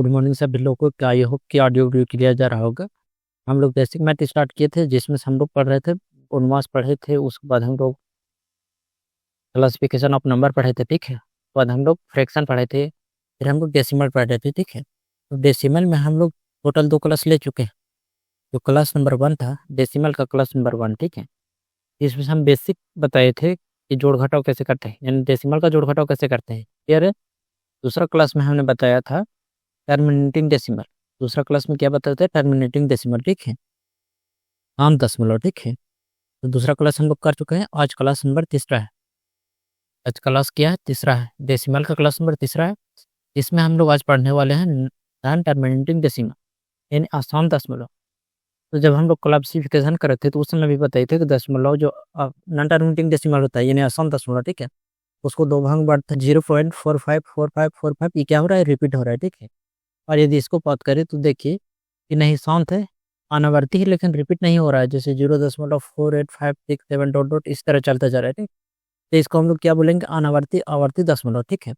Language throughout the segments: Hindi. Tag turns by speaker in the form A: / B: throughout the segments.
A: गुड मॉर्निंग सभी लोगों को। आई होप कि ऑडियो वीडियो क्लियर जा रहा होगा। हम लोग बेसिक मैथ स्टार्ट किए थे, जिसमें से हम लोग पढ़ रहे थे उनमास पढ़े थे। उसके बाद हम लोग क्लासिफिकेशन ऑफ नंबर पढ़े थे, ठीक है। उसके बाद हम लोग फ्रैक्शन पढ़े थे, फिर हम लोग डेसिमल पढ़ रहे थे, ठीक है। तो डेसिमल में हम लोग टोटल 2 क्लास ले चुके हैं। जो क्लास नंबर 1 था डेसिमल का, क्लास नंबर 1, ठीक है। इसमें से हम बेसिक बताए थे कि जोड़ घटाव कैसे करते हैं, यानी डेसिमल का जोड़ घटाव कैसे करते हैं, क्लियर है। दूसरा क्लास में हमने बताया था टर्मिनेटिंग डेसिमल। दूसरा क्लास में क्या बताते हैं, टर्मिनेटिंग डेसिमल, ठीक है, आम दशमलव, ठीक है। तो दूसरा क्लास हम लोग कर चुके हैं। आज क्लास नंबर तीसरा है। आज क्लास क्या है, तीसरा है। डेसिमल का क्लास नंबर तीसरा है। इसमें हम लोग आज पढ़ने वाले हैं नॉन टर्मिनेटिंग डेसिमल, यानी आसान दशमलव। तो जब हम लोग क्लासिफिकेशन कर रहे थे तो उस समय भी बताए थे कि दशमलव जो नॉन टर्मिनेटिंग डेसिमल होता है, यानी आसान दशमलव, ठीक है, उसको 2 भाग में बांटते हैं, 0.454545। ये क्या हो रहा है, रिपीट हो रहा है, ठीक है। और यदि इसको बात करें तो देखिए कि नहीं, शांत है, अनावर्ती है, लेकिन रिपीट नहीं हो रहा है। जैसे 0.4856 डॉट डॉट इस तरह चलता जा रहा है, ठीक। तो इसको हम लोग क्या बोलेंगे, अनावर्ती आवर्ती दशमलव, ठीक है।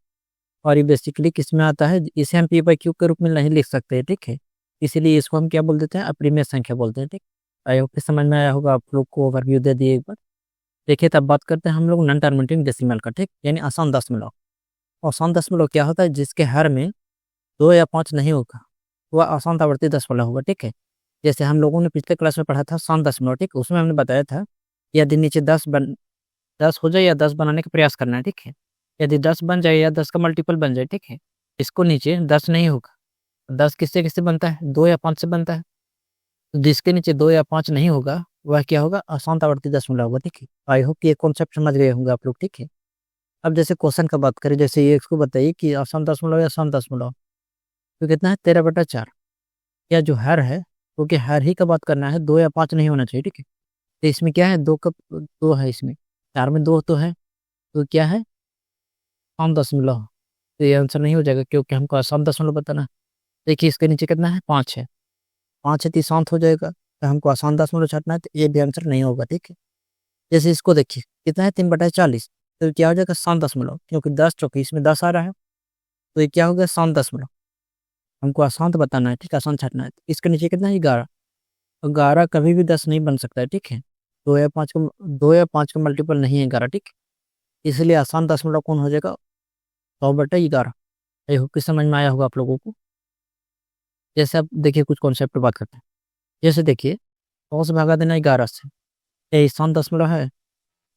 A: और ये बेसिकली किस में आता है, इसे हम पी बाई क्यू के रूप में नहीं लिख सकते, ठीक है। इसीलिए इसको हम क्या बोल देते हैं, अप्रीमेय संख्या बोलते हैं, ठीक। आई होप समझ में आया होगा। आप लोग को ओवरव्यू दे दिए एक बार। देखिए तब बात करते हैं हम लोग नॉन टर्मिनेटिंग डेसिमल का, ठीक, यानी आसान दशमलव। आसान दशमलव क्या होता है, जिसके हर में 2 या 5 नहीं होगा, वह आसान आवर्ती दशमलव होगा, ठीक है। जैसे हम लोगों ने पिछले क्लास में पढ़ा था शांत दशमलव, ठीक, उसमें हमने बताया था यदि नीचे 10 हो जाए या 10 बनाने का प्रयास करना है, ठीक है। यदि 10 बन जाए या 10 का मल्टीपल बन जाए, ठीक है, इसको नीचे 10 नहीं होगा। 10 किससे किससे बनता है, 2 या 5 से बनता है। तो जिसके नीचे 2 या 5 नहीं होगा वह क्या होगा, अशांत आवर्ती दशमलव होगा, ठीक है। आई होप ये कॉन्सेप्ट समझ गए होंगे आप लोग, ठीक है। अब जैसे क्वेश्चन का बात करें, जैसे ये इसको बताइए कि अशांत दशमलव या शांत दशमलव, तो कितना है, 13/4। या जो हर है, क्योंकि हर ही का बात करना है, 2 या 5 नहीं होना चाहिए, ठीक है। तो इसमें क्या है, 2 का 2 है, इसमें 4 में 2 तो है, तो क्या है, शांत दशमलव। तो ये आंसर नहीं हो जाएगा, क्योंकि हमको अशांत दशमलव बताना है। देखिए इसके नीचे कितना है, 5 है। 5 है तो ये शांत हो जाएगा, तो हमको आसान दशमलव छाटना है, तो ये भी आंसर नहीं होगा, ठीक है। जैसे इसको देखिए कितना है, 3/40। तो क्या हो जाएगा, शांत दशमलव, क्योंकि 10 चौके इसमें 10 आ रहा है, तो ये क्या हो गया, शांत दशमलव। हमको अशांत बताना है, ठीक है, आसान छाटना है। तो इसके नीचे कितना है, 11। 11 कभी भी 10 नहीं बन सकता है, ठीक है। 2 या 5 का मल्टीपल नहीं है 11, ठीक है। इसलिए आसान दशमलव कौन हो जाएगा, 100/11। आई होप कि समझ में आया होगा आप लोगों को। जैसे अब देखिए कुछ कॉन्सेप्ट बात करते हैं। जैसे देखिए 100 से भागा देना 11 से, ये शांत दशमलव है।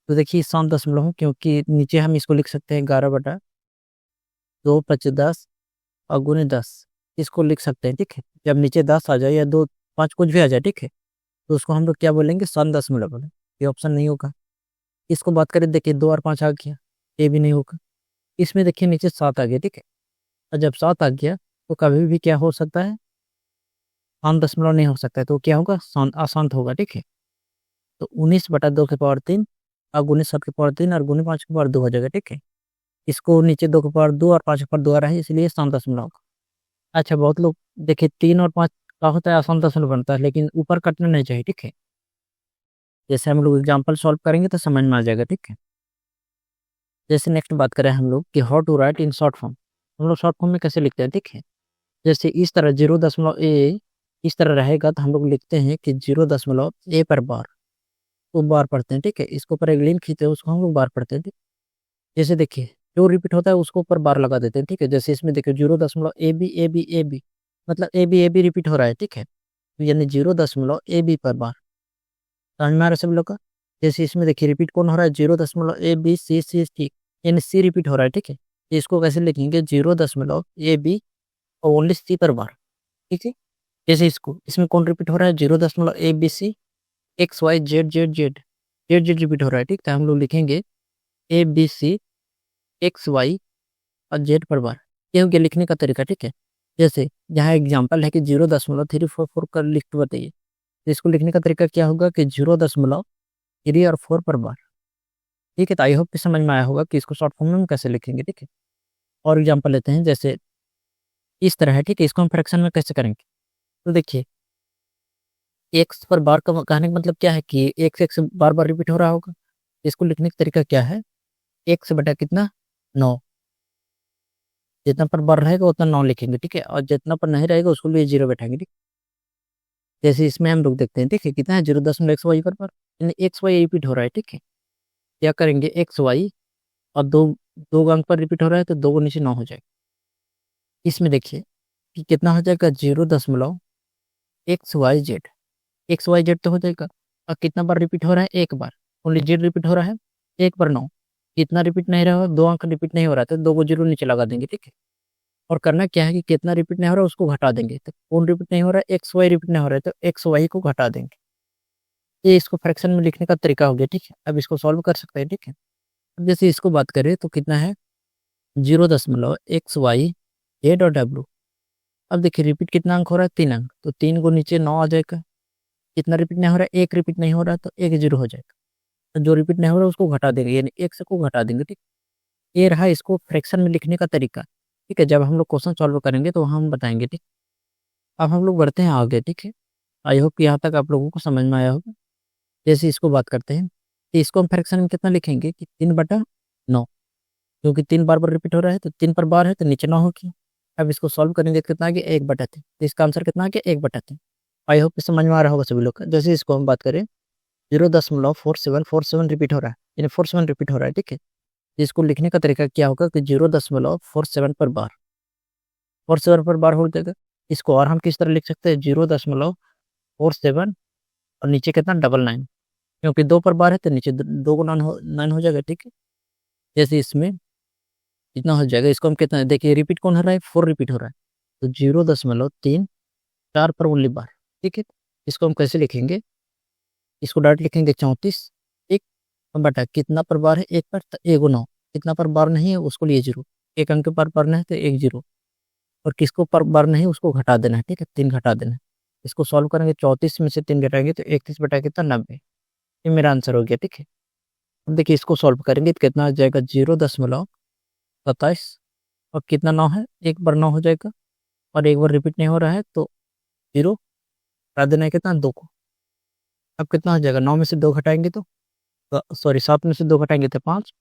A: तो देखिए शांत दशमलव है, क्योंकि नीचे हम इसको लिख सकते हैं 11/2 + 10 और गुने 10, इसको लिख सकते हैं, ठीक है। जब नीचे 10 आ जाए या 2 5 कुछ भी आ जाए, ठीक है, तो उसको हम लोग क्या बोलेंगे, शांत दशमलव बोलेंगे। ये ऑप्शन नहीं होगा। इसको बात करें, देखिए 2 और 5 आ गया, ये भी नहीं होगा। इसमें देखिए नीचे 7 आ गया, ठीक है। और जब 7 आ गया तो कभी भी क्या हो सकता है, शांत दशमलव नहीं हो सकता है, तो क्या होगा, शांत अशांत होगा, ठीक है। तो 19/2 की पावर 3 और गुने 7 की पावर 3 और गुने 5 की पावर 2 हो जाएगा, ठीक है। इसको नीचे 2 की पावर 2 और 5 की पावर 2 आ रहा है, इसलिए शांत दशमलव होगा। अच्छा, बहुत लोग देखिए 3 और 5 का होता है, आसान दशमलव बनता है, लेकिन ऊपर कटना नहीं चाहिए, ठीक है। जैसे हम लोग एग्जाम्पल सॉल्व करेंगे तो समझ में आ जाएगा, ठीक है। जैसे नेक्स्ट बात करें हम लोग कि how to write in short form, हम लोग शॉर्ट फॉर्म में कैसे लिखते हैं, ठीक है। जैसे इस तरह 0.a इस तरह रहेगा, तो हम लोग लिखते हैं कि 0.a पर बार, तो बार पढ़ते हैं, ठीक है। इसके ऊपर एक लिंक खींचते हैं, उसको हम लोग बार पढ़ते हैं, ठीक। जैसे देखिए जो रिपीट होता है उसको ऊपर बार लगा देते हैं, ठीक है। जैसे इसमें देखिए 0.ab मतलब ए बी रिपीट हो रहा है, ठीक है। तो यानी 0.ab पर बार, समझ में आ रहा है सब लोग का। जैसे इसमें देखिए रिपीट कौन हो रहा है, 0.a b c c, यानी सी रिपीट हो रहा है, ठीक है। तो इसको कैसे लिखेंगे, 0.ab और ओनली सी पर बार, ठीक है। जैसे इसको इसमें कौन रिपीट हो रहा है, 0.abc X Y Z Z Z Z Z repeat हो रहा है, ठीक है। हम लोग लिखेंगे ABC एक्स वाई और जेड पर बार। ये हो गया लिखने का तरीका, ठीक है। जैसे यहाँ एग्जाम्पल है कि 0.344 का लिख के बताइए, तो इसको लिखने का तरीका क्या होगा कि 0.3 और 4 पर बार, ठीक है। तो आई होप कि समझ में आया होगा कि इसको शॉर्ट फॉर्म में हम कैसे लिखेंगे, ठीक है। और एग्जाम्पल लेते हैं, जैसे इस तरह है, ठीक है। इसको हम फ्रैक्शन में कैसे करेंगे, तो देखिए एक्स पर बार का कहने का मतलब क्या है कि एक्स एक्स बार बार रिपीट हो रहा होगा। इसको लिखने का तरीका क्या है, एक्स बटा कितना, 9, जितना पर बार रहेगा उतना 9 लिखेंगे, ठीक है? और जितना पर नहीं रहेगा उसको लिए 0 बैठाएँगे, ठीक? जैसे इसमें हम लोग देखते हैं, ठीक है? कितना है 0.xy पर बार, यानी xy रिपीट हो रहा है, ठीक है? क्या करेंगे xy और 2 अंक पर रिपीट हो रहा है तो 2 को नीचे 9 हो जाएगा। इसमें देखिए कि कितना हो जाएगा 0.xyz, XYZ तो हो जाएगा। और कितना बार रिपीट हो रहा है? एक बार। ओनली 0 रिपीट हो रहा है, एक बार 9। कितना रिपीट नहीं रहा, 2 अंक रिपीट नहीं हो रहा है तो 2 को 0 नीचे लगा देंगे, ठीक है? और करना क्या है कि कितना रिपीट नहीं हो रहा है उसको घटा देंगे। तो कौन रिपीट नहीं हो रहा है? XY रिपीट नहीं हो रहा है तो XY को घटा देंगे। ये इसको फ्रैक्शन में लिखने का तरीका हो गया, ठीक है? अब इसको सॉल्व कर सकते हैं, ठीक है? अब जैसे इसको बात करें तो कितना है 0.xy जेड और डब्ल्यू। अब देखिए रिपीट कितना अंक हो रहा है? 3 अंक, तो 3 को नीचे 9 आ जाएगा। कितना रिपीट नहीं हो रहा है? 1 रिपीट नहीं हो रहा है तो 1 0 हो जाएगा। तो जो रिपीट नहीं हो रहा है उसको घटा देंगे, यानी 1 से को घटा देंगे, ठीक। ये रहा इसको फ्रैक्शन में लिखने का तरीका, ठीक है? जब हम लोग क्वेश्चन सॉल्व करेंगे तो हम बताएंगे, ठीक। अब हम लोग बढ़ते हैं आगे, ठीक है? आई होप कि यहाँ तक आप लोगों को समझ में आया होगा। जैसे इसको बात करते हैं तो इसको हम फ्रैक्शन में कितना लिखेंगे कि 3/9, क्योंकि 3 बार बार रिपीट हो रहा है तो 3 पर बार है तो नीचे 9 होगी। अब इसको सॉल्व करेंगे तो कितना आ गया 1/3, तो इसका आंसर कितना आ गया 1/3। आई होप कि समझ में आ रहा होगा सभी लोग का। जैसे इसको हम बात करें 0.4747 रिपीट हो रहा है, यानी 47 रिपीट हो रहा है, ठीक है? इसको लिखने का तरीका क्या होगा कि 0.47 पर बार, 47 पर बार हो जाएगा। इसको और हम किस तरह लिख सकते हैं 0.47 और नीचे कितना 99, क्योंकि 2 पर बार है तो नीचे 2 को 9 हो जाएगा, ठीक है? जैसे इसमें कितना हो जाएगा, इसको हम कितना देखिए रिपीट कौन हो रहा है 4 रिपीट हो रहा है, तो 0.34 पर ओनली बार, ठीक है? इसको हम कैसे लिखेंगे, इसको डायरेक्ट लिखेंगे 34, ठीक। बटा कितना पर बार है 1 पर तो 1 9, कितना पर बार नहीं है उसको लिए 0, 1 अंक पर बार नहीं है तो 1 0, और किसको पर बार नहीं है उसको घटा देना है, ठीक है? 3 घटा देना है। इसको सॉल्व करेंगे 34 में से 3 घटाएंगे तो 31 बटा कितना 90, ये मेरा आंसर हो गया, ठीक है? अब देखिए इसको सॉल्व करेंगे तो कितना आ जाएगा 0.27, और कितना 9 है, एक बार 9 हो जाएगा, और एक बार रिपीट नहीं हो रहा है तो 0 घटा देना है कितना 2 को। अब कितना हो जाएगा 9 में से 2 घटाएंगे तो सॉरी 7 में से 2 घटाएंगे तो 5,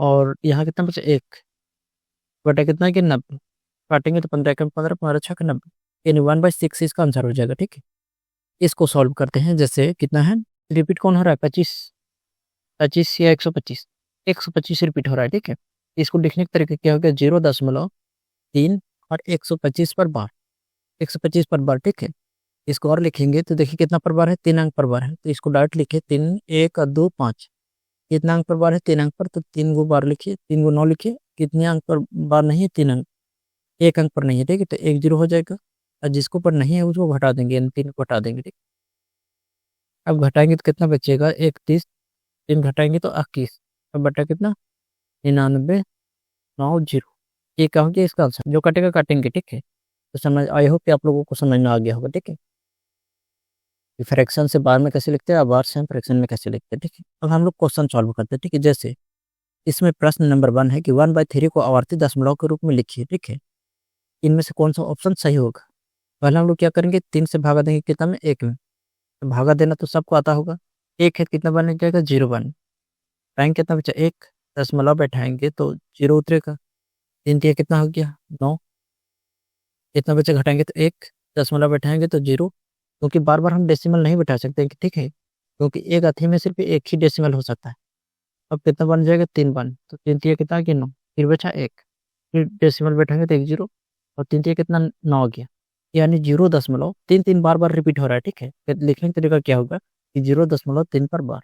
A: और यहाँ कितना बचा 1 बटा कितना है कि 90, काटेंगे तो 15 एकम 15, 15 छः 90, यानी 1/6 इसका आंसर हो जाएगा, ठीक है? इसको सॉल्व करते हैं। जैसे कितना है रिपीट कौन हो रहा है 25, 25 या 125, 125 रिपीट हो रहा है, ठीक है? इसको लिखने का तरीका क्या होगा 0.3 और 125 पर बार, 125 पर बार, ठीक है? इसको और लिखेंगे तो देखिए कितना पर बार है 3 अंक पर बार है, तो इसको डायरेक्ट लिखे 3 1 और 2 5, कितना अंक पर बार है 3 अंक पर, तो 3 गो बार लिखिए, 3 गो 9 लिखिए। कितने अंक पर बार नहीं है 3 अंक, 1 अंक पर नहीं है, ठीक है? तो 1 0 हो जाएगा, और जिसको पर नहीं है उसको घटा देंगे, यानी 3 को घटा देंगे, ठीक। अब घटाएंगे तो कितना बचेगा 31, 3 घटाएंगे तो 21, अब बटा कितना 99 9 0, ये क्या हो गया इसका आंसर। जो कटेगा काटेंगे, ठीक है? तो समझ आई होप कि आप लोगों को समझ में आ गया होगा, ठीक है? फ्रैक्शन से बार में कैसे लिखते हैं और बार से हम फ्रैक्शन में कैसे लिखते हैं, ठीक है? अब हम लोग क्वेश्चन सॉल्व करते हैं, ठीक है? जैसे इसमें प्रश्न नंबर 1 है कि 1/3 को आवर्ती दशमलव के रूप में लिखिए, ठीक है? इनमें से कौन सा ऑप्शन सही होगा? पहले हम लोग क्या करेंगे 3 से भागा देंगे कितना में 1 में, तो भागा देना तो सबको आता होगा। 1 है कितना बन जाएगा 0 बन पाएंगे, कितना बचा 1, दशमलव बैठाएंगे तो 0 उतरेगा। 3 तिया कितना हो गया 9, कितना बचा घटाएंगे तो 1, दशमलव बैठाएंगे तो 0, क्योंकि बार बार हम डेसिमल नहीं बैठा सकते, ठीक है? क्योंकि एक अथी में सिर्फ एक ही डेसिमल हो सकता है। अब कितना बन जाएगा 3 बन, तो 3 तिया कितना आ गया 9, फिर बचा 1, फिर डेसिमल बैठाएंगे तो 1 0, और 3 तिया कितना 9 आ गया, यानी 0.33 बार बार रिपीट हो रहा है, ठीक है? फिर लिखने का तरीका क्या होगा कि 0.3 पर बार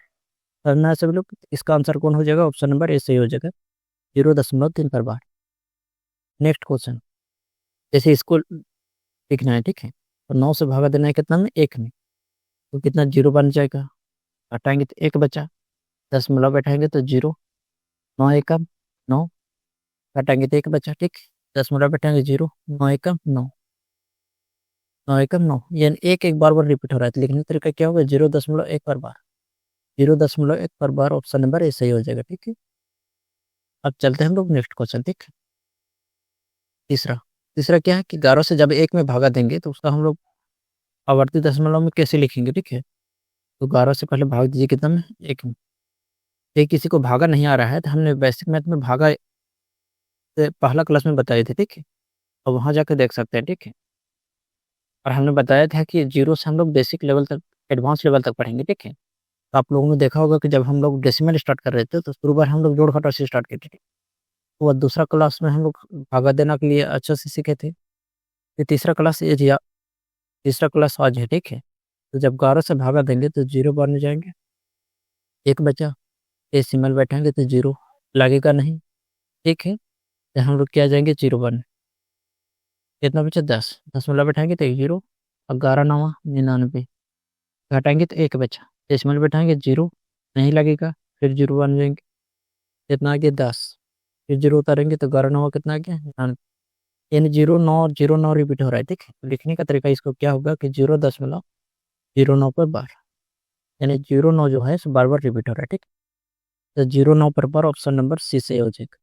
A: करना है सभी लोग। इसका आंसर कौन हो जाएगा, ऑप्शन नंबर ए सही हो जाएगा 0.3 पर बार। नेक्स्ट क्वेश्चन, जैसे इसको लिखना है, ठीक है? तो 9 से भागा देना है कितना में 1 में, तो कितना 0 बन जाएगा, हटाएंगे तो 1 बचा, दशमलव बैठाएंगे तो 0, 9 एकम 9, हटाएंगे तो 1 बचा, ठीक। दशमलव बैठाएंगे 0, 9 एकम 9, 9 एकम 9, यानी एक एक बार बार रिपीट हो रहा है। तो लिखने का तरीका क्या होगा 0.1 पर बार, 0.1 पर बार, ऑप्शन नंबर ए सही हो जाएगा, ठीक है? अब चलते हैं हम लोग नेक्स्ट क्वेश्चन, ठीक। तीसरा, तीसरा क्या है कि 11 से जब 1 में भागा देंगे तो उसका हम लोग आवर्ती दशमलव में कैसे लिखेंगे, ठीक है? तो 11 से पहले भाग दीजिए कितना में 1 में। ये किसी को भागा नहीं आ रहा है तो हमने बेसिक मैथ में भागा पहला क्लास में बताए थे, ठीक है? और वहाँ जाके देख सकते हैं, ठीक है? और हमने बताया था कि जीरो से हम लोग बेसिक लेवल तक, एडवांस लेवल तक पढ़ेंगे, ठीक है? तो आप लोगों ने देखा होगा कि जब हम लोग डेसिमल स्टार्ट कर रहे थे तो शुरू बार हम लोग जोड़ घटाव से स्टार्ट किए थे। वो दूसरा क्लास में हम लोग भागा देना के लिए अच्छे से सीखे थे। ये तीसरा क्लास आज है, ठीक है? तो जब 11 से भागा देंगे तो जीरो बन जाएंगे, एक बचा। डेसिमल बैठाएंगे तो जीरो लगेगा नहीं, ठीक है? तो हम लोग क्या जाएंगे, जीरो बन। कितना बचा, 10। 10 मतलब बैठाएंगे तो एक जीरो, और 11 नवा 99, घटाएंगे तो एक बचा। डेसिमल बैठाएंगे जीरो नहीं लगेगा, फिर जीरो बन जाएंगे। कितना आ गया, 10। फिर जीरो उतारेंगे तो 11 नवा कितना आ गया, 99। यानी जीरो नौ रिपीट हो रहा है, ठीक है? तो लिखने का तरीका इसको क्या होगा कि 0.09 पर बार, यानी 09 जो है बार बार रिपीट हो रहा है, ठीक? तो 09 पर बार ऑप्शन नंबर सी से हो जाएगा।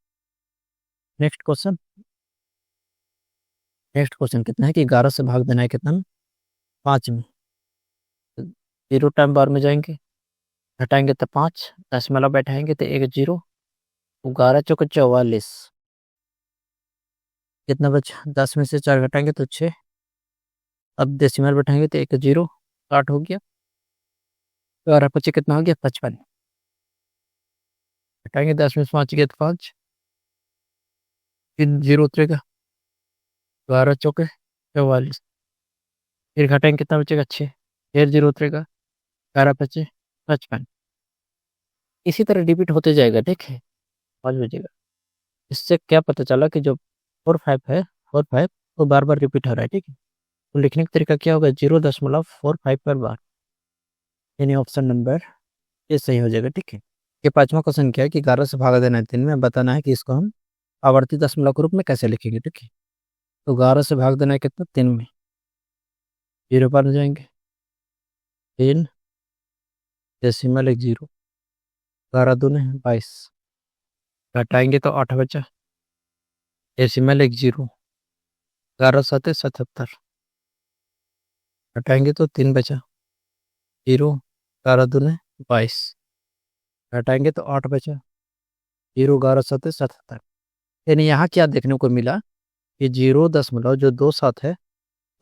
A: Next question. कितना है कि 11 से भाग देना है कितना में, 5 में। तो जीरो टाइम बार में जाएंगे, घटाएंगे तो 5, दशमलव बैठाएंगे तो एक जीरो, 11 चौके 44। कितना बचा, 10 में से 4 घटाएंगे तो 6। अब डेसिमल बैठाएंगे तो एक जीरो, 60 हो गया। 12 पच्चीस कितना हो गया, 55। घटाएंगे 10 में से 5 गया तो 5, फिर जीरो उतरेगा, 12 चौके 44। फिर घटाएंगे कितना बचेगा, 6। फिर जीरो उतरेगा, 11 पच्चीस 55। इसी तरह रिपीट होते जाएगा, ठीक है? 5 बजेगा। इससे क्या पता चला कि जो 45 है, 45 वो बार बार रिपीट हो रहा है, ठीक है? तो लिखने का तरीका क्या होगा, 0.45 पर बार, यानी ऑप्शन नंबर ये सही हो जाएगा, ठीक है? ये पांचवा क्वेश्चन क्या है कि 11 से भागा देना है 3 में, बताना है कि इसको हम आवर्ती दशमलव के रूप में कैसे लिखेंगे, ठीक है? तो 11 से भाग देना है कितना, 3 में। जीरो पर जाएंगे, 3 डेसिमल एक जीरो, 12 दूने 22, घटाएंगे तो 8 बचा। डेसिमल एक जीरो, 11 सते 77, घटाएंगे तो 3 बचा। जीरो, 12 दूने 22, घटाएंगे तो 8 बचा। जीरो, 11 सते 77। यानी यहाँ क्या देखने को मिला कि 0 दशमलव जो 2 7 है,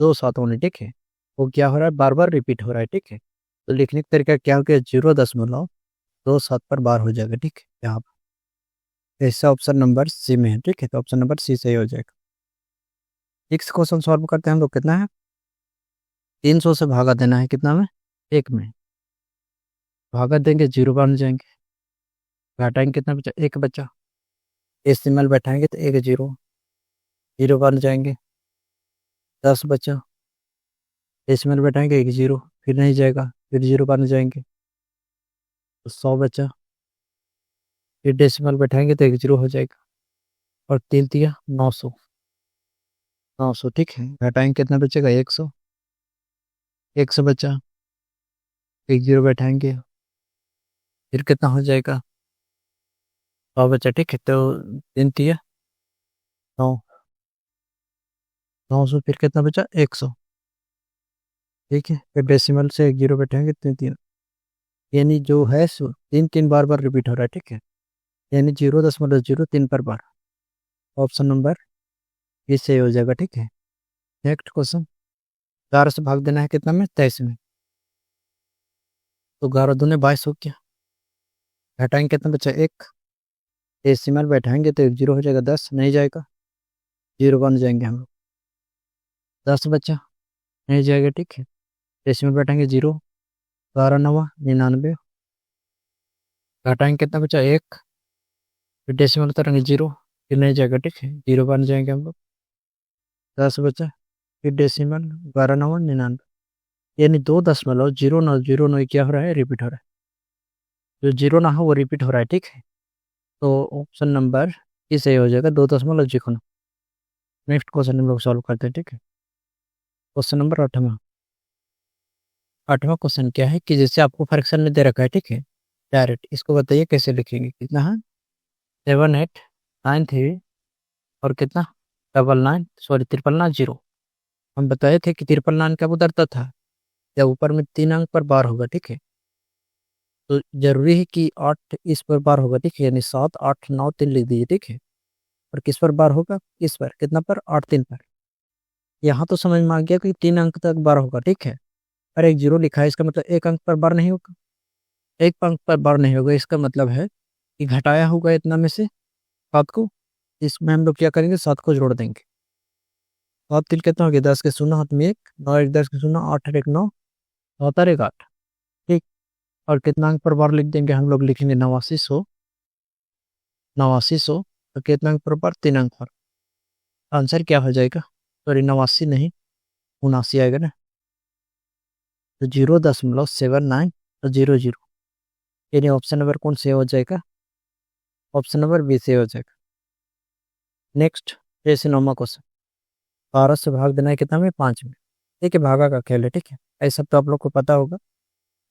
A: 2 7 होने, ठीक है? वो क्या हो रहा है, बार बार रिपीट हो रहा है, ठीक है? तो लिखने का तरीका क्या हो गया, 0.27 पर बार हो जाएगा, ठीक है? यहाँ पर ऐसा ऑप्शन नंबर सी में है, ठीक है? तो ऑप्शन नंबर सी सही हो जाएगा। नेक्स्ट क्वेश्चन सॉल्व करते हैं हम लोग। कितना है, 300 से भागा देना है कितना में, 1 में। भागा देंगे, जीरो बन जाएंगे, घटाएंगे कितना बचा, 1 बचा। डेसिमल बैठाएंगे तो एक जीरो, जीरो बन जाएंगे, 10 बचा। डेसिमल बैठाएंगे एक जीरो, फिर नहीं जाएगा, फिर जीरो बन जाएंगे, तो 100 बचा। फिर डेसिमल बैठाएंगे तो एक जीरो हो जाएगा, और 3 दिया 900। 900, ठीक है? घटाएंगे कितना बचेगा, 100। 100 बचा, एक जीरो बैठाएंगे, फिर कितना हो जाएगा, 100 बचा, ठीक है? तो 3 दिया 9, 900, फिर कितना बचा, 100, ठीक है? फिर डेसिमल से एक जीरो बैठाएंगे, 3 3, यानी जो है सो 3 3 बार बार रिपीट हो रहा है, ठीक है? यानी 0.03 पर बार, ऑप्शन नंबर ये सही हो जाएगा, ठीक है? Next question. 11 से भाग देना है कितना में, 23 में। तो 11 दूने 22 हो गया, घटाएंगे कितना बचा, 1। डेसिमल बैठाएंगे तो एक जीरो हो जाएगा, 10 नहीं जाएगा, जीरो बन जाएंगे हम लोग, 10 बचा, नहीं जाएगा, ठीक है? डेसिमल बैठाएंगे जीरो, 12 नवा 99, घटाएंगे कितना बचा, 1। फिर डेसिमल उतारेंगे जीरो, फिर नहीं जाएगा, ठीक है? जीरो बन जाएंगे हम लोग, 10 बचा। फिर डेसिमल, 12 नवा 99, यानी 2.09 क्या हो रहा है, रिपीट हो रहा है। जो जीरो ना हो वो रिपीट हो रहा है, ठीक है? तो ऑप्शन नंबर ये सही हो जाएगा, 2.0। नेक्स्ट क्वेश्चन हम लोग सॉल्व करते हैं, ठीक है? क्वेश्चन नंबर 8वां। 8वां क्वेश्चन क्या है कि जैसे आपको फ्रैक्शन में दे रखा है, ठीक है? डायरेक्ट इसको बताइए कैसे लिखेंगे। कितना है, 7893, और कितना, 999 0। हम बताए थे कि 999 कब उतरता था, जब ऊपर में 3 अंक पर बार होगा, ठीक है? तो जरूरी है कि 8 इस पर बार होगा, ठीक है? यानी 7 8 9 3 लिख दीजिए, ठीक है? और किस पर बार होगा, किस पर, कितना पर, 8 3 पर। यहाँ तो समझ में आ गया कि 3 अंक तक बार होगा, ठीक है। और एक जीरो लिखा है, इसका मतलब एक अंक पर बार नहीं होगा, एक अंक पर बार नहीं होगा, इसका मतलब है कि घटाया होगा इतना में से 7 को। इसमें हम लोग क्या करेंगे, 7 को जोड़ देंगे। 7 3 कितना हो गया, 10 के शून्य, हाथ में 1, 9 1 10 के शून्य, 8 1 9, 7 1 8, ठीक। और कितना अंक पर बार लिख देंगे, हम लोग लिखेंगे 8900, 8900। तो कितना अंक पर बार, 3 अंक पर। आंसर क्या हो जाएगा, सॉरी 89 नहीं, 79 आएगा ना। तो 0.79 0 0, यानी ऑप्शन नंबर कौन से हो जाएगा, ऑप्शन नंबर बी से हो जाएगा। नेक्स्ट, जैसे 9वां क्वेश्चन, 12 से भाग देना है कितना में, 5 में। ठीक है, भागा का खेल है, ठीक है। ऐसा तो आप लोग को पता होगा,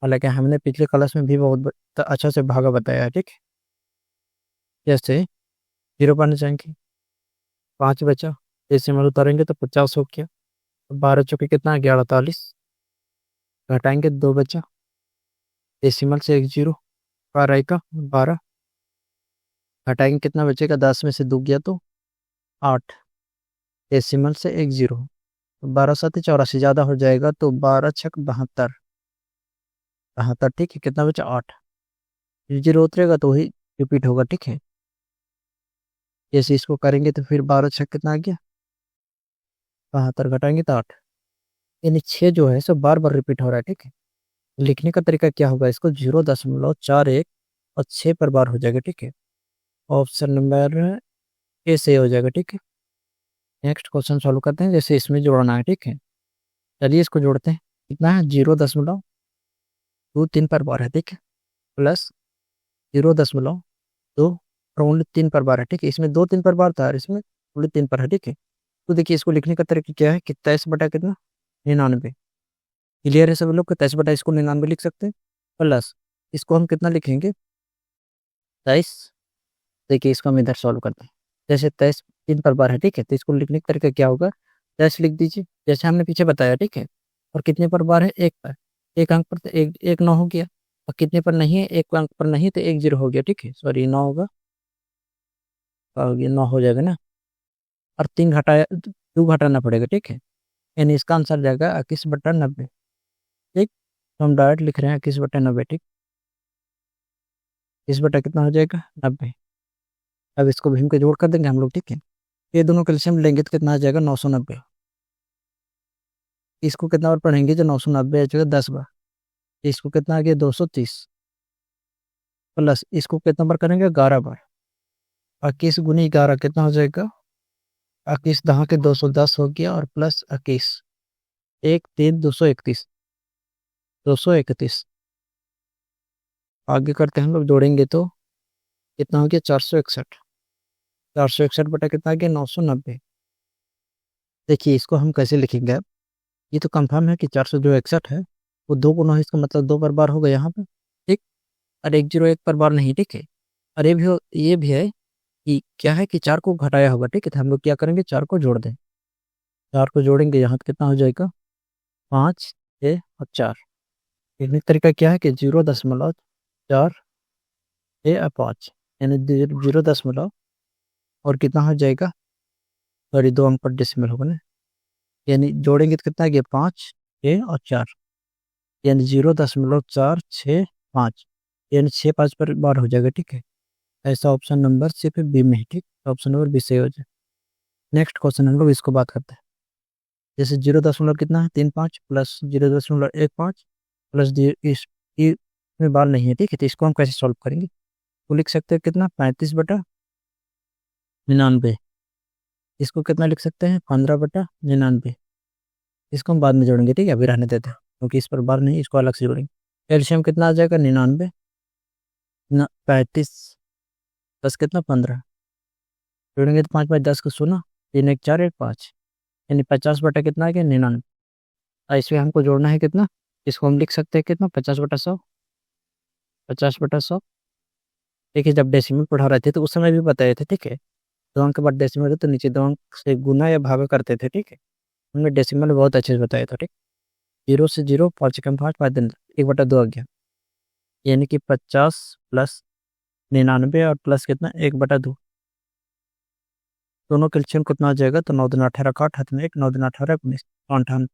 A: हालांकि हमने पिछले क्लास में भी बहुत अच्छा से भागा बताया है, ठीक है। जैसे 0 पाने जाएंगे, 5 बचा, डेसिमल उतारेंगे तो 50 हो गया। 12 चौके कितना आ गया, 48, घटाएंगे 2 बचा, डेसिमल से 1 0, 12 का 12, घटाएंगे कितना बचेगा, 10 में से 2 गया तो 8, डेसिमल से 1 0, 12 7 84 ज़्यादा हो जाएगा, तो 12 छक 72, 72, ठीक है। कितना बचा, 8, 0 उतरेगा तो वही रिपीट होगा, ठीक है। जैसे इसको करेंगे तो फिर 12 छक कितना आ गया, 72, घटाएंगे तो 8, यानी 6 जो है सब बार बार रिपीट हो रहा है, ठीक है। लिखने का तरीका क्या होगा, इसको 0.41 और 6 पर बार हो जाएगा, ठीक है। ऑप्शन नंबर ए से हो जाएगा, ठीक है। नेक्स्ट क्वेश्चन सॉल्व करते हैं, जैसे इसमें जोड़ना है, ठीक है। चलिए इसको जोड़ते हैं, कितना है, 0.23 पर बार है, ठीक है, प्लस 0.2 और ओनली 3 पर बार है, ठीक है। इसमें 2 3 पर बार था और इसमें ओनली 3 पर है, ठीक है। तो देखिए इसको लिखने का तरीका क्या है कि 23 बटा कितना, 99। क्लियर है सब लोग, 23 बटा इसको 99 लिख सकते हैं, प्लस इसको हम कितना लिखेंगे, 23। देखिए इसको हम इधर सॉल्व करते हैं, जैसे 23 3 पर बार है, ठीक है। तो इसको लिखने का तरीका क्या होगा, 23 लिख दीजिए जैसे हमने पीछे बताया, ठीक है। और कितने पर बार है, एक पर, एक अंक पर, तो एक एक 9 हो गया। और कितने पर नहीं है, एक अंक पर नहीं, तो 1 0 हो गया, ठीक है। सॉरी 9 होगा, क्या हो गया, 9 हो जाएगा ना। और 3 घटाया, 2 घटाना पड़ेगा, ठीक है। यानी इसका आंसर जाएगा 21/90, ठीक। तो हम डायरेक्ट लिख रहे हैं 21/90, ठीक। 21 बटा कितना हो जाएगा, 90। अब इसको भीम के जोड़ कर देंगे हम लोग, ठीक है। ये दोनों कैल्शियम लेंगे तो कितना आ जाएगा, 990। इसको कितना बार पढ़ेंगे, जो 990 आ जाएगा 10 बार। इसको कितना आ गया, 230, प्लस इसको कितना बार करेंगे, 11 बार। 21 × 11 कितना हो जाएगा, 21 दहा के 210 हो गया, और प्लस 21, 1 3 231, 231। आगे करते हैं हम लोग, जोड़ेंगे तो कितना हो गया, 461, 461 बटा कितना आ गया, 990। देखिए इसको हम कैसे लिखेंगे अब, ये तो कंफर्म है कि 461 है, वो 2 गुना है, इसका मतलब 2 बार बार होगा यहाँ पे, ठीक। और 101 पर बार नहीं, ठीक है। और ये भी है कि क्या है कि 4 को घटाया होगा, ठीक है। तो हम लोग क्या करेंगे, 4 को जोड़ दें, 4 को जोड़ेंगे यहाँ तो कितना हो जाएगा, 5 6 और 4। एक तरीका क्या है कि 0.4 यानी 0 और कितना हो जाएगा, सॉरी 2 अंक पर डेसिमल होगा ना। यानी जोड़ेंगे तो कितना आ गया, 5 6 और 4, यानी 0.465, यानी 6 5 पर बार हो जाएगा, ठीक है। ऐसा ऑप्शन नंबर सिर्फ बी में है, ठीक। ऑप्शन नंबर बी से हो जाए। नेक्स्ट क्वेश्चन हम लोग इसको बात करते हैं, जैसे 0 कितना है, 3 5, प्लस 0.15 प्लस इस में बार नहीं है, ठीक है। तो इसको हम कैसे सॉल्व करेंगे, तो लिख सकते हैं कितना, 35/99। इसको कितना लिख सकते हैं, 15/99। इसको हम बाद में जोड़ेंगे, ठीक है, अभी रहने देते हैं क्योंकि इस पर बार नहीं, इसको अलग से जोड़ेंगे। एल्शियम कितना आ जाएगा, 99 35 10 कितना, 15, जोड़ेंगे तो 5 5 10 को 16, 3 1 4 1 5, यानी 50 बटा कितना आ गया, 99। और इसमें हमको जोड़ना है कितना, इसको हम लिख सकते हैं कितना, 50/100, 50/100। देखिए जब डेसिमल पढ़ा रहे थे तो उस समय भी बताए थे, ठीक है। 2 अंक के बाद डेसिमल है तो नीचे 2 अंक से गुना या भागा करते थे, ठीक है। हमने डेसिमल बहुत अच्छे से बताया था, ठीक। 0 से 0, 5 कम 5 5 दिन 1/2 आ गया, यानी कि 50 प्लस 99 और प्लस कितना, 1/2। दोनों का एलसीएम कितना आ जाएगा, तो 9 दूनी 18 का 8 में 1, 9 दूनी 18 19 58,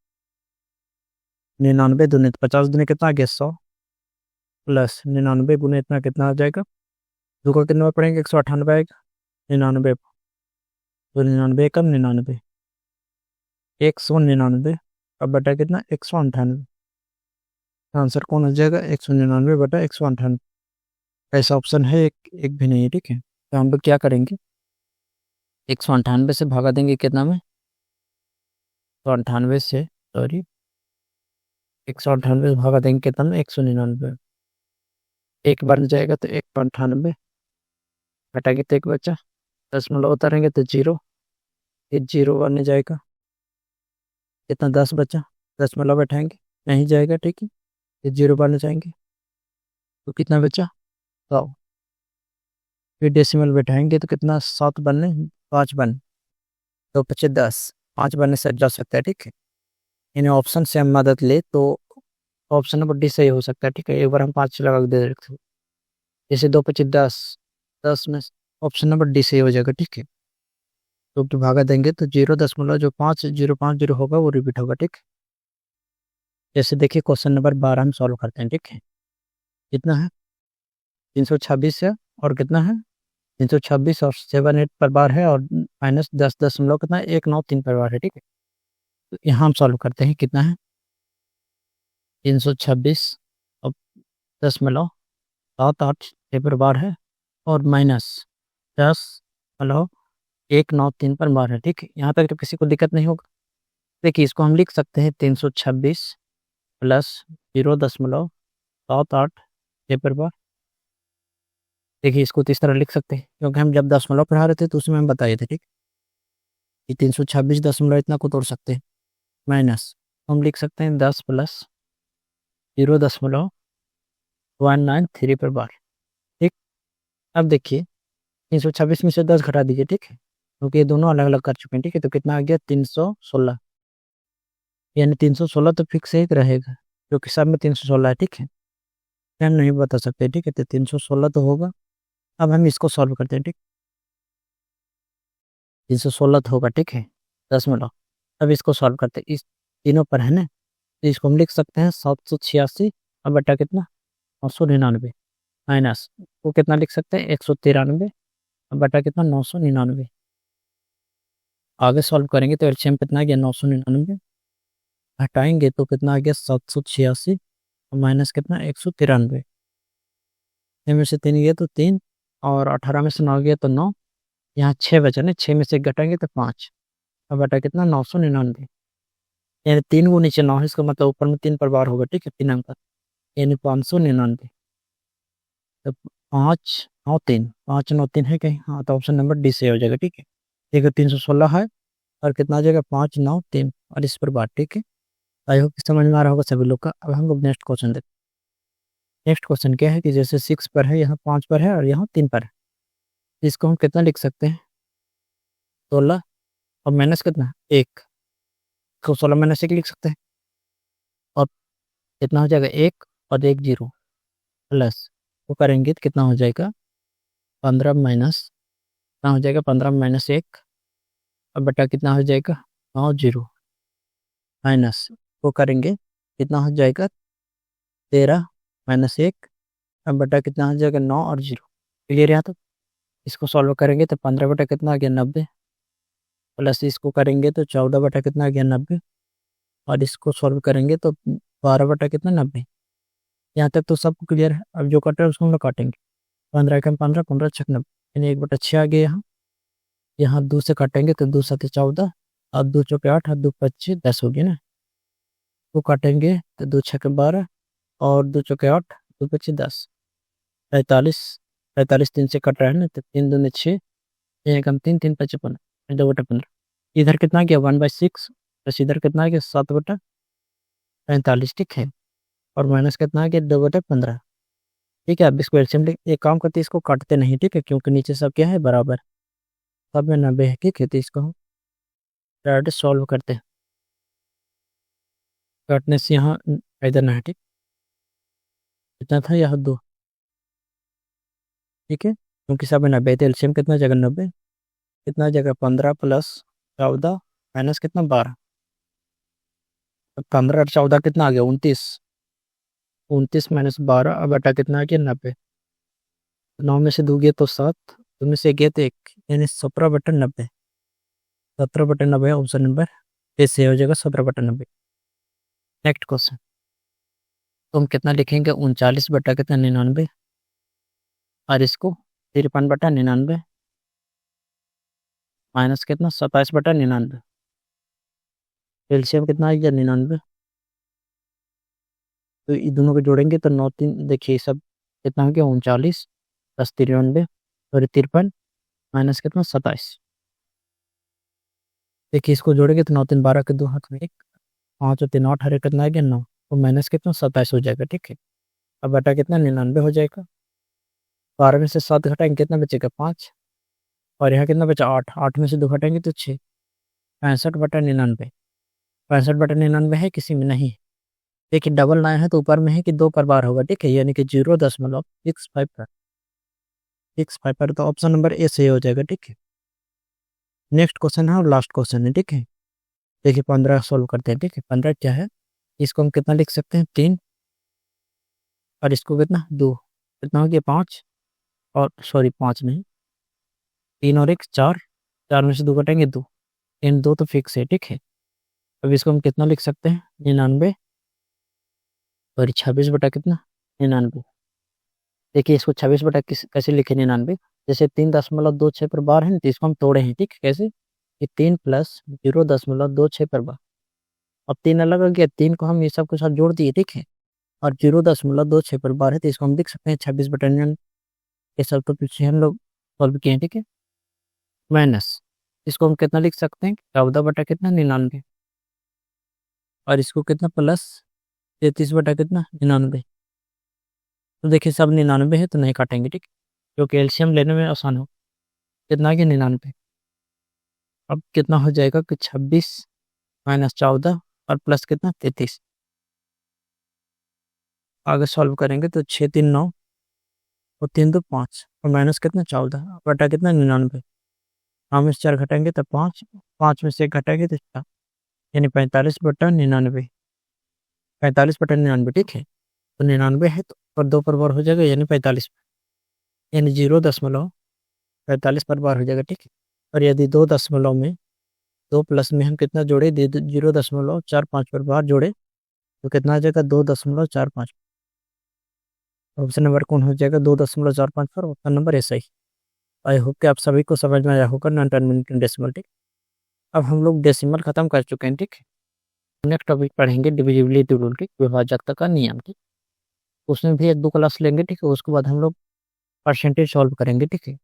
A: 99 दूनी 50 दूनी कितना आ गया 100, प्लस 99 गुने इतना कितना आ जाएगा, दो का कितना पड़ेंगे 198 आएगा, 99 तो 99 कम 99 199, अब बटा कितना 198, आंसर कौन हो जाएगा 199 बटा 198। ऐसा ऑप्शन है एक भी नहीं है, ठीक है। तो हम लोग क्या करेंगे, 198 से भागा देंगे कितना में, तो 98 से सॉरी 198 से भागा देंगे कितना में 199, एक बन जाएगा तो 198 घटाएंगे तो एक बचा, 10 उतारेंगे तो जीरो, ये जीरो बनने जाएगा, कितना 10 बचा, 10 बैठाएंगे नहीं जाएगा, ठीक है, ये जीरो बनने जाएंगे तो कितना बचा 100, फिर डेसिमल बैठाएंगे तो कितना 7 बनने 5 बन, तो बचे 10, 5 बनने से जा सकता है, ठीक है। इन्हें ऑप्शन से हम मदद ले तो ऑप्शन नंबर डी सही हो सकता है, ठीक है। एक बार हम 5 लगा के दे देते हैं, जैसे 2 पच्चीस 10, 10 में ऑप्शन नंबर डी सही हो जाएगा, ठीक है। तो भागा देंगे तो 0.5 जो 5050 होगा वो रिपीट होगा, ठीक है। जैसे देखिए क्वेश्चन नंबर 12 हम सॉल्व करते हैं, ठीक है। कितना है 326 है, और कितना है 326 और 7 8 पर बार है, और माइनस 10 कितना है 193 पर बार है, ठीक है। तो यहाँ हम सॉल्व करते हैं, कितना है 326 और 10.7 8 पर बार है, और माइनस 10.193 पर बार है, ठीक है। यहाँ तक तो किसी को दिक्कत नहीं होगा। देखिए इसको हम लिख सकते हैं 326 प्लस 0.78 पर बार। देखिए इसको तो इस तरह लिख सकते हैं, क्योंकि हम जब दशमलव पढ़ा रहे थे तो उसमें हम बताए थे, ठीक, कि 326 दशमलव इतना को तोड़ सकते हैं, माइनस हम लिख सकते हैं 10 प्लस 0.193 पर बार, ठीक। अब देखिए 326 में से 10 घटा दीजिए, ठीक है, क्योंकि ये दोनों अलग अलग कर चुके हैं, ठीक है। तो कितना आ गया 316, यानी 316 तो फिक्स ही रहेगा, क्योंकि सब में 316 है, ठीक है। हम नहीं बता सकते, ठीक है, तो 316 तो होगा। अब हम इसको सॉल्व करते हैं, ठीक, 316 तो होगा, ठीक है, दशमलव। अब इसको सॉल्व करते हैं, इस तीनों पर है ना, तो इसको हम लिख सकते हैं 786 और बटा कितना 999, माइनस वो कितना लिख सकते हैं 193 और बटा कितना 999। आगे सॉल्व करेंगे तो एलसीएम कितना आ गया 999, हटाएंगे तो कितना आ गया 786 और माइनस कितना 193, में से 3 गया तो 3, और 18 में से 9 गया तो 9, यहाँ 6 बचा ना, 6 में से घटाएंगे तो 5 और बटा कितना 999, यानी 3 को नीचे 9 है, इसका मतलब ऊपर में 3 पर बार होगा, ठीक है, 3 अंक, यानी 599। तो 5 9 3 है कहीं, हाँ, तो ऑप्शन नंबर डी से हो जाएगा, ठीक है। ठीक है 316 है, और कितना आ जाएगा 5 9 3, और इस पर बात, ठीक है। आई होप समझ में आ रहा होगा सभी लोग का। अब हम लोग नेक्स्ट क्वेश्चन देखते हैं। नेक्स्ट क्वेश्चन क्या है कि जैसे 6 पर है, यहाँ 5 पर है, और यहाँ 3 पर है, इसको हम कितना लिख सकते हैं 16, और माइनस कितना 1, तो 16 - 1 लिख सकते हैं, और कितना हो जाएगा 1 और 1 0, प्लस वो करेंगे तो कितना हो जाएगा 15 माइनस, कितना हो जाएगा 15 - 1, और बटा कितना हो जाएगा 9 0, माइनस वो करेंगे कितना हो जाएगा 13 - 1, अब बटा कितना हो जाएगा 9 और 0। क्लियर यहाँ तक। इसको सॉल्व करेंगे तो 15 बटा कितना आ गया 90, प्लस इसको करेंगे तो 14 बटा कितना आ गया 90, और इसको सॉल्व करेंगे तो 12 बटा कितना 90। यहाँ तक तो सबको क्लियर है। अब जो कट रहा है उसको हम लोग काटेंगे, 15 कम 15, 15 छक 90, यानी 1/6 आ गया यहाँ। यहाँ 2 से काटेंगे तो 2 7 14, और 2 चौके 8 और 2 25 10 हो गया ना। वो काटेंगे तो 2 6 12, और 2 चौके 8, 2 25 10, 45, 45 3 से कट रहा है ना, तो 3 दूनी 6, एक हम 3 3 5 15, 2/15। इधर कितना गया 1/6, प्लस इधर कितना गया 7/45, ठीक है, और माइनस कितना आ गया 2/15, ठीक है। अब इसको एलसीएम एक काम करते हैं, इसको काटते नहीं, ठीक है, क्योंकि नीचे सब क्या है बराबर, सब में 90 है, ठीक है। तो इसको हम डायरेक्ट सॉल्व करते हैं, काटने से यहाँ इधर ना है, ठीक, कितना था यहाँ 2, ठीक है, क्योंकि सब में 90 है, तो एलसीएम कितना जगह 90, कितना आ जाएगा 15 प्लस 14 माइनस कितना 12। 15 और 14 कितना आ गया 29। 29 माइनस 12 अब बटा कितना आ गया 90। 9 में से 2 गए तो 7, 2 में से गए तो 1, यानी 17/90। 17/90 ऑप्शन नंबर ए से हो जाएगा 17/90। नेक्स्ट क्वेश्चन, तो हम कितना लिखेंगे 39 बटा कितना 99 और इसको 53/99 माइनस कितना 27/99। एलसीएम कितना आ गया 99। तो ये दोनों को जोड़ेंगे तो 9 3 देखिए सब कितना हो गया 39 प्लस 93 और 53 माइनस कितना 27। देखिए इसको जोड़ेंगे तो 9 3 12 के 2 हाथ में 1, 5 और 3 8 हरे कितना आ गया 9, तो माइनस कितना 27 हो जाएगा। ठीक है, अब बटा कितना 99 हो जाएगा। 12 में से 7 घटाएंगे कितना बचेगा 5 और यहाँ कितना बचा 8, 8 में से 2 घटाएंगे तो 6। 65/99। 65/99 है किसी में नहीं। देखिए डबल 9 है तो ऊपर में है कि 2 पर बार होगा। ठीक है, यानी कि 0.65 पर 65 पर, तो ऑप्शन नंबर ए सही हो जाएगा। ठीक है, नेक्स्ट क्वेश्चन है और लास्ट क्वेश्चन है। ठीक है, देखिए 15 सोल्व करते हैं। ठीक है, 15 क्या है, इसको हम कितना लिख सकते हैं 3 और इसको कितना 2, कितना हो गया 5 और सॉरी 5 नहीं 3 और 1 4, 4 में से 2 घटाएंगे 2, इन 2 तो फिक्स है। ठीक है, अब इसको हम कितना लिख सकते हैं 99 और 26 बटा कितना 99। देखिए इसको 26 बटा कैसे लिखे 99, जैसे 3.26 पर बार है ना, तो इसको हम तोड़े हैं। ठीक है, कैसे कि 3 प्लस 0.26 पर बार। अब 3 अलग आ गया, 3 को हम ये सब के साथ जोड़ दिए। ठीक है, और 0.26 पर बार है तो इसको हम लिख सकते हैं 26/99। ये सब तो पीछे हम लोग सॉल्व किए हैं। ठीक है, माइनस इसको हम कितना लिख सकते हैं 14 बटा कितना 99 और इसको कितना प्लस 33 बटा कितना 99। तो देखिए सब 99 है तो नहीं काटेंगे। ठीक है, क्योंकि एलसीएम लेने में आसान हो। कितना आ गया 99। अब कितना हो जाएगा कि 26 माइनस 14 और प्लस कितना 33। आगे सॉल्व करेंगे तो 6 3 9 और 3 2 5 और माइनस कितना 14 बटा कितना 99। हम इस 4 घटाएंगे तो 5, 5 में से 1 घटाएंगे तो 4, यानी 45/99। 45/99। ठीक है, तो 99 है तो और 2 पर बार हो जाएगा यानी 45, यानी 0.45 पर बार हो जाएगा। ठीक है, और यदि 2 दशमलव में 2 प्लस में हम कितना जोड़े 0.45 पर बार जोड़े तो कितना आ जाएगा 2.45। ऑप्शन नंबर कौन हो जाएगा 2.45 पर, ऑप्शन नंबर ऐसा ही। आई होप कि आप सभी को समझ में आया होगा नॉन टर्मिनेटिंग डेसिमल। ठीक, अब हम लोग डेसिमल खत्म कर चुके हैं। ठीक, नेक्स्ट टॉपिक पढ़ेंगे डिविजिबिलिटी रूल की, विभाजकता का नियम। ठीक, उसमें भी 1 2 क्लास लेंगे। ठीक है, उसके बाद हम लोग परसेंटेज सॉल्व करेंगे। ठीक है,